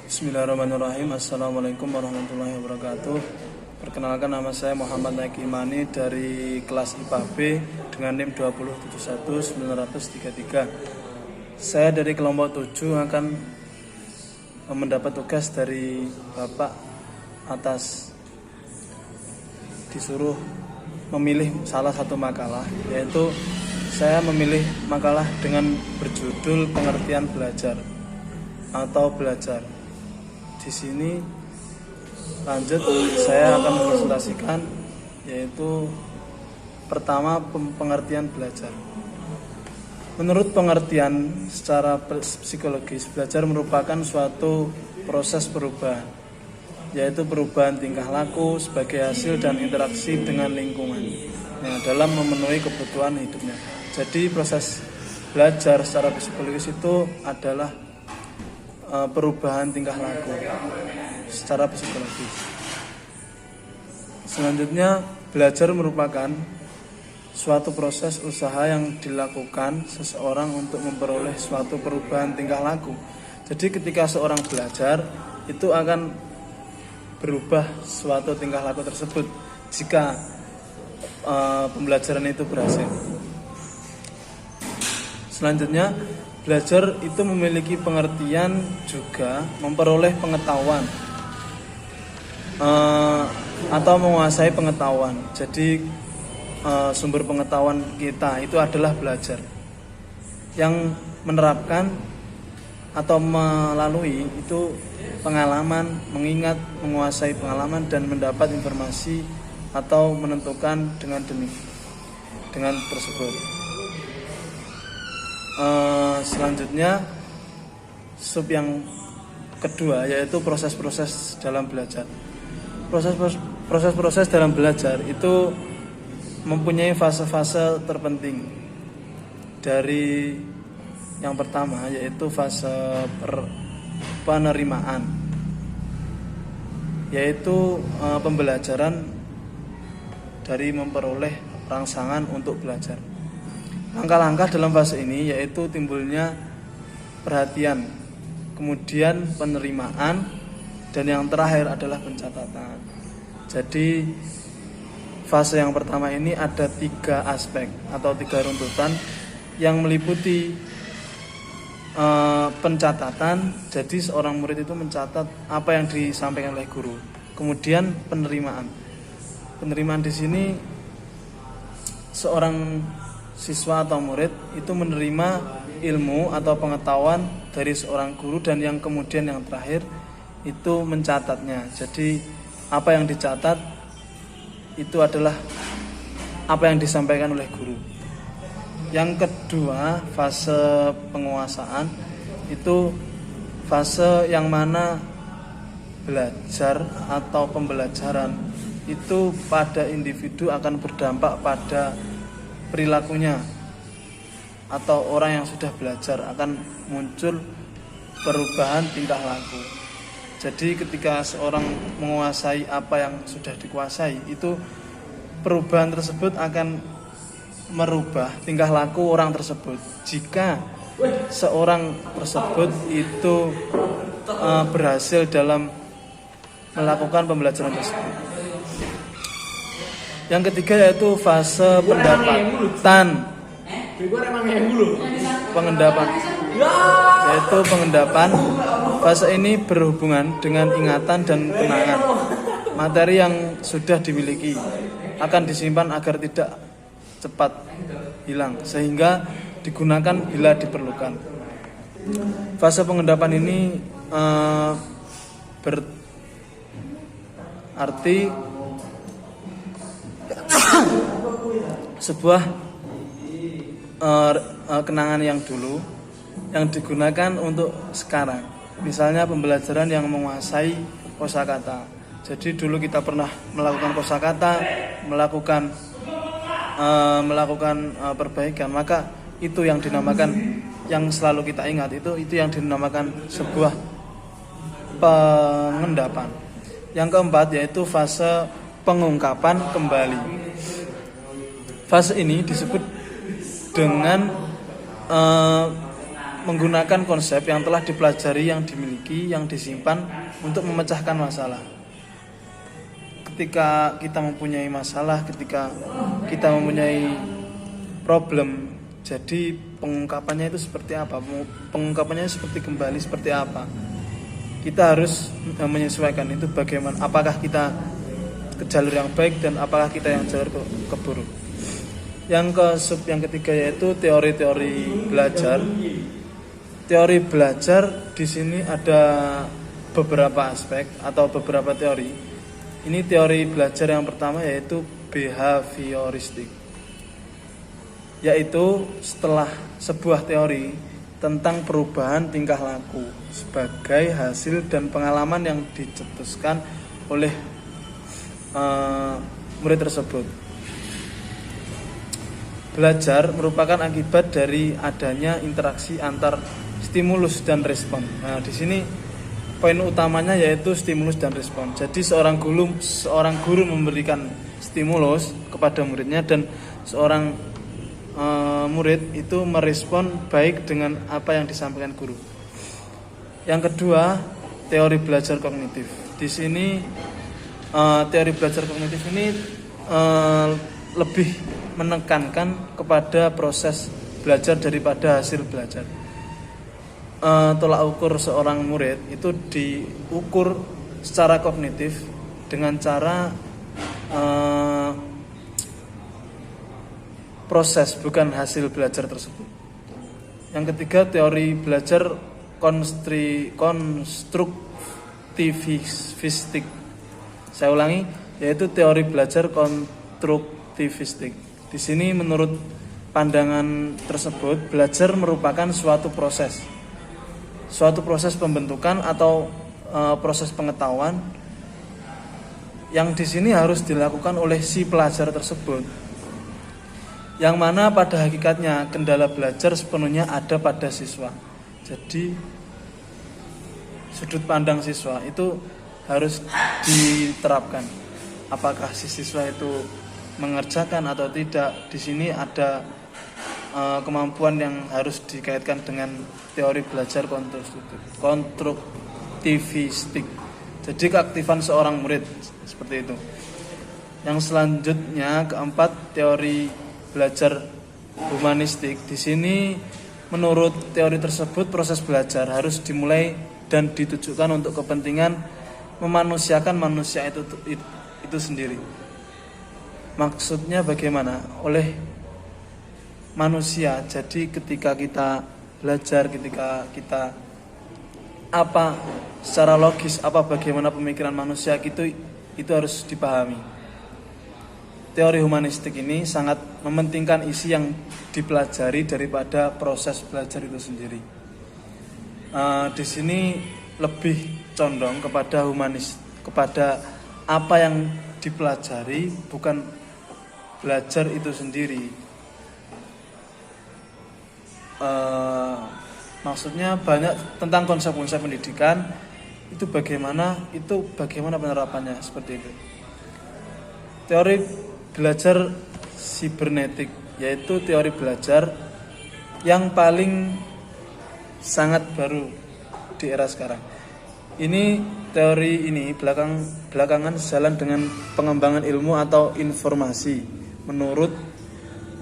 Bismillahirrahmanirrahim. Assalamualaikum warahmatullahi wabarakatuh. Perkenalkan, nama saya Muhammad Naik Imani dari kelas IPA B dengan NIM 2071933. Saya dari kelompok 7 akan mendapat tugas dari Bapak atas disuruh memilih salah satu makalah, yaitu saya memilih makalah dengan berjudul pengertian belajar atau belajar. Di sini lanjut saya akan mempresentasikan, yaitu pertama pengertian belajar. Menurut pengertian secara psikologis, belajar merupakan suatu proses perubahan, yaitu perubahan tingkah laku sebagai hasil dan interaksi dengan lingkungan dalam memenuhi kebutuhan hidupnya. Jadi proses belajar secara psikologis itu adalah perubahan tingkah laku secara psikologis. Selanjutnya, belajar merupakan suatu proses usaha yang dilakukan seseorang untuk memperoleh suatu perubahan tingkah laku. Jadi ketika seorang belajar, itu akan berubah suatu tingkah laku tersebut jika pembelajaran itu berhasil. Selanjutnya, belajar itu memiliki pengertian juga memperoleh pengetahuan atau menguasai pengetahuan. Jadi sumber pengetahuan kita itu adalah belajar, yang menerapkan atau melalui itu pengalaman, mengingat, menguasai pengalaman dan mendapat informasi atau menentukan dengan tersebut. Selanjutnya, sub yang kedua yaitu proses-proses dalam belajar. Proses-proses dalam belajar itu mempunyai fase-fase terpenting. Dari yang pertama yaitu fase penerimaan, yaitu pembelajaran dari memperoleh rangsangan untuk belajar. Langkah-langkah dalam fase ini yaitu timbulnya perhatian, kemudian penerimaan, dan yang terakhir adalah pencatatan. Jadi fase yang pertama ini ada 3 aspek atau 3 runtutan yang meliputi pencatatan. Jadi seorang murid itu mencatat apa yang disampaikan oleh guru. Kemudian penerimaan. Penerimaan di sini seorang siswa atau murid itu menerima ilmu atau pengetahuan dari seorang guru, dan yang kemudian yang terakhir itu mencatatnya. Jadi apa yang dicatat itu adalah apa yang disampaikan oleh guru. Yang kedua, fase penguasaan, itu fase yang mana belajar atau pembelajaran itu pada individu akan berdampak pada perilakunya, atau orang yang sudah belajar akan muncul perubahan tingkah laku. Jadi ketika seorang menguasai apa yang sudah dikuasai, itu perubahan tersebut akan merubah tingkah laku orang tersebut. Jika seorang tersebut itu berhasil dalam melakukan pembelajaran tersebut. Yang ketiga yaitu fase pengendapan. Fase ini berhubungan dengan ingatan dan kenangan. Materi yang sudah dimiliki akan disimpan agar tidak cepat hilang, sehingga digunakan bila diperlukan. Fase pengendapan ini berarti sebuah kenangan yang dulu yang digunakan untuk sekarang. Misalnya pembelajaran yang menguasai kosakata. Jadi dulu kita pernah melakukan kosakata, melakukan perbaikan, maka itu yang dinamakan, yang selalu kita ingat, itu yang dinamakan sebuah pengendapan. Yang keempat yaitu fase pengungkapan kembali. Fase ini disebut dengan menggunakan konsep yang telah dipelajari, yang dimiliki, yang disimpan untuk memecahkan masalah. Ketika kita mempunyai masalah, ketika kita mempunyai problem, jadi pengungkapannya itu seperti apa? Pengungkapannya seperti kembali seperti apa? Kita harus menyesuaikan itu bagaimana. Apakah kita ke jalur yang baik dan apakah kita yang jalur ke buruk. Yang ketiga yaitu teori-teori belajar. Teori belajar di sini ada beberapa aspek atau beberapa teori. Ini teori belajar yang pertama yaitu behavioristik. Yaitu setelah sebuah teori tentang perubahan tingkah laku sebagai hasil dan pengalaman yang dicetuskan oleh murid tersebut. Belajar merupakan akibat dari adanya interaksi antar stimulus dan respon. Nah, di sini poin utamanya yaitu stimulus dan respon. Jadi seorang guru memberikan stimulus kepada muridnya dan seorang murid itu merespon baik dengan apa yang disampaikan guru. Yang kedua, teori belajar kognitif. Di sini teori belajar kognitif ini lebih menekankan kepada proses belajar daripada hasil belajar. Tolak ukur seorang murid itu diukur secara kognitif dengan cara proses, bukan hasil belajar tersebut. Yang ketiga, teori belajar konstruktivistik. Saya ulangi, yaitu teori belajar konstruktivistik. Di sini menurut pandangan tersebut, belajar merupakan suatu proses pembentukan atau proses pengetahuan yang di sini harus dilakukan oleh si pelajar tersebut. Yang mana pada hakikatnya kendala belajar sepenuhnya ada pada siswa. Jadi sudut pandang siswa itu harus diterapkan. Apakah si siswa itu mengerjakan atau tidak? Di sini ada kemampuan yang harus dikaitkan dengan teori belajar konstruktivistik. Jadi keaktifan seorang murid seperti itu. Yang selanjutnya keempat, teori belajar humanistik. Di sini menurut teori tersebut proses belajar harus dimulai dan ditujukan untuk kepentingan memanusiakan manusia itu sendiri. Maksudnya bagaimana? Oleh manusia. Jadi ketika kita belajar, ketika kita secara logis bagaimana pemikiran manusia itu harus dipahami. Teori humanistik ini sangat mementingkan isi yang dipelajari daripada proses belajar itu sendiri. Di sini lebih condong kepada humanis, kepada apa yang dipelajari, bukan belajar itu sendiri. Maksudnya banyak tentang konsep-konsep pendidikan itu bagaimana penerapannya seperti itu. Teori belajar sibernetik, yaitu teori belajar yang paling sangat baru di era sekarang. Teori ini belakangan sejalan dengan pengembangan ilmu atau informasi. Menurut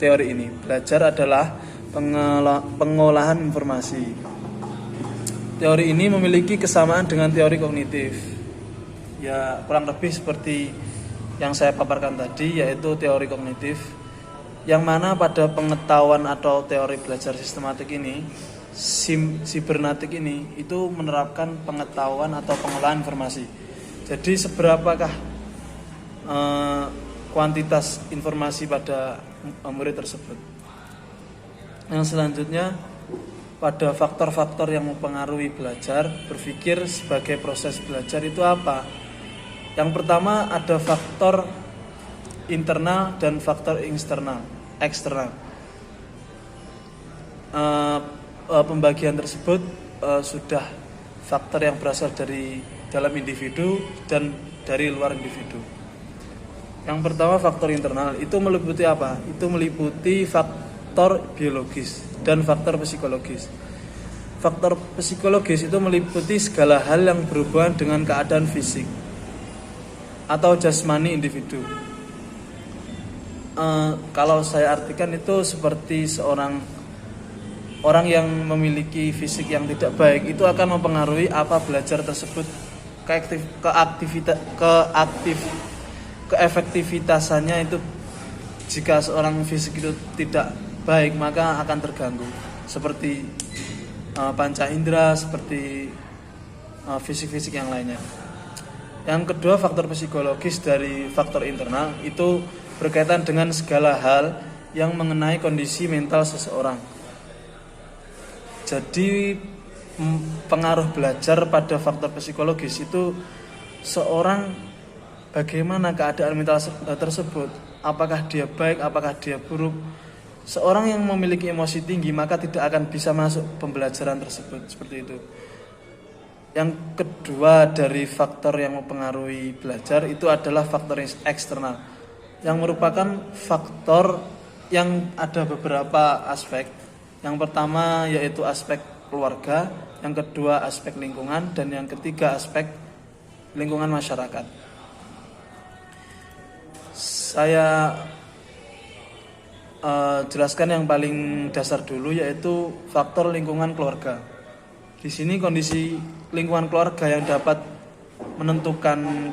teori ini, belajar adalah pengolahan informasi. Teori ini memiliki kesamaan dengan teori kognitif. Ya, kurang lebih seperti yang saya paparkan tadi, yaitu teori kognitif, yang mana pada pengetahuan atau teori belajar sistematik ini, sibernetik ini itu menerapkan pengetahuan atau pengolahan informasi. Jadi seberapakah kuantitas informasi pada murid tersebut. Yang selanjutnya, pada faktor-faktor yang mempengaruhi belajar, berpikir sebagai proses belajar itu apa? Yang pertama ada faktor internal dan faktor eksternal. Pembagian tersebut sudah faktor yang berasal dari dalam individu dan dari luar individu. Yang pertama faktor internal itu meliputi apa? Itu meliputi faktor biologis dan faktor psikologis. Faktor psikologis itu meliputi segala hal yang berhubungan dengan keadaan fisik atau jasmani individu. Kalau saya artikan itu keseperti orang yang memiliki fisik yang tidak baik itu akan mempengaruhi apa belajar tersebut, keefektivitasannya itu. Jika seorang fisik itu tidak baik maka akan terganggu, seperti panca indera, seperti fisik-fisik yang lainnya. Yang kedua, faktor psikologis dari faktor internal itu berkaitan dengan segala hal yang mengenai kondisi mental seseorang. Jadi pengaruh belajar pada faktor psikologis itu seorang bagaimana keadaan mental tersebut, apakah dia baik, apakah dia buruk. Seorang yang memiliki emosi tinggi maka tidak akan bisa masuk pembelajaran tersebut, seperti itu. Yang kedua dari faktor yang mempengaruhi belajar itu adalah faktor eksternal, yang merupakan faktor yang ada beberapa aspek. Yang pertama yaitu aspek keluarga, yang kedua aspek lingkungan, dan yang ketiga aspek lingkungan masyarakat. Saya jelaskan yang paling dasar dulu, yaitu faktor lingkungan keluarga. Di sini kondisi lingkungan keluarga yang dapat menentukan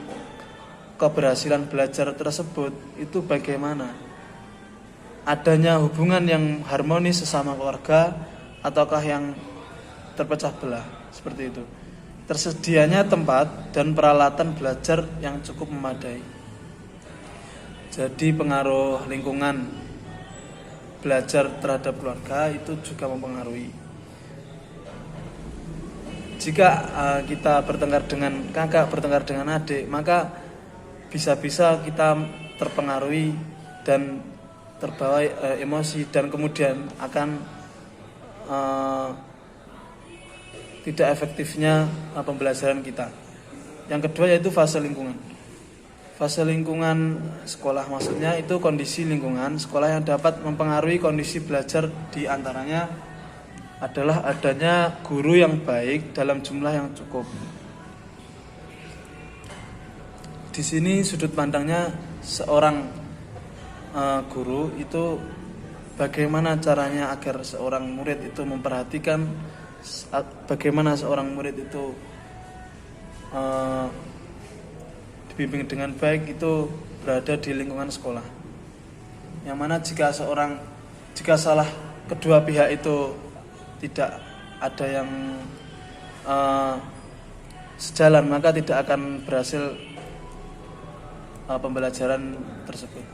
keberhasilan belajar tersebut itu bagaimana. Adanya hubungan yang harmonis sesama keluarga ataukah yang terpecah belah, seperti itu. Tersedianya tempat dan peralatan belajar yang cukup memadai. Jadi pengaruh lingkungan belajar terhadap keluarga itu juga mempengaruhi. Jika kita bertengkar dengan kakak, bertengkar dengan adik, maka bisa-bisa kita terpengaruhi dan terbawa emosi, dan kemudian akan tidak efektifnya pembelajaran kita. Yang kedua yaitu fase lingkungan. Fase lingkungan sekolah maksudnya itu kondisi lingkungan sekolah yang dapat mempengaruhi kondisi belajar, di antaranya adalah adanya guru yang baik dalam jumlah yang cukup. Di sini sudut pandangnya seorang guru itu bagaimana caranya agar seorang murid itu memperhatikan, bagaimana seorang murid itu dibimbing dengan baik itu berada di lingkungan sekolah. Yang mana jika salah kedua pihak itu tidak ada yang sejalan, maka tidak akan berhasil pembelajaran tersebut.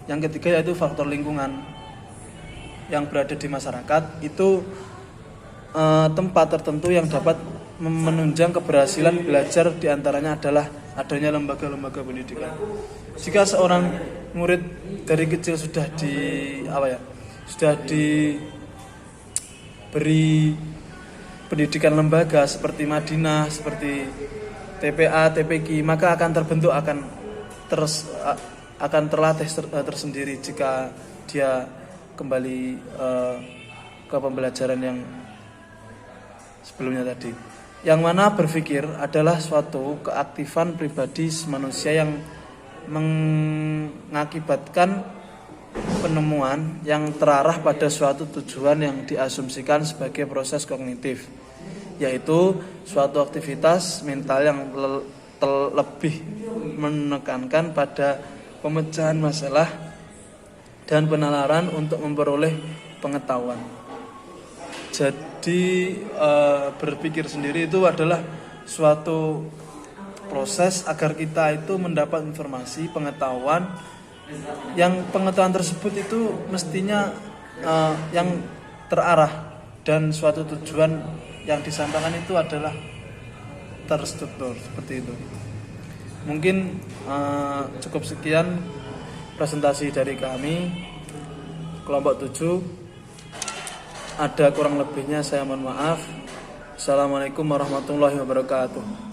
Yang ketiga yaitu faktor lingkungan yang berada di masyarakat, itu tempat tertentu yang dapat menunjang keberhasilan belajar, diantaranya adalah adanya lembaga-lembaga pendidikan. Jika seorang murid dari kecil sudah diberi pendidikan lembaga seperti Madinah, seperti TPA, TPQ, maka akan terbentuk, akan terlatih tersendiri jika dia kembali ke pembelajaran yang sebelumnya tadi. Yang mana berpikir adalah suatu keaktifan pribadi manusia yang mengakibatkan penemuan yang terarah pada suatu tujuan yang diasumsikan sebagai proses kognitif, yaitu suatu aktivitas mental yang lebih menekankan pada pemecahan masalah dan penalaran untuk memperoleh pengetahuan. Jadi berpikir sendiri itu adalah suatu proses agar kita itu mendapat informasi, pengetahuan, yang pengetahuan tersebut itu mestinya yang terarah dan suatu tujuan yang disampaikan itu adalah terstruktur, seperti itu. Mungkin cukup sekian presentasi dari kami kelompok 7. Ada kurang lebihnya saya mohon maaf. Assalamualaikum warahmatullahi wabarakatuh.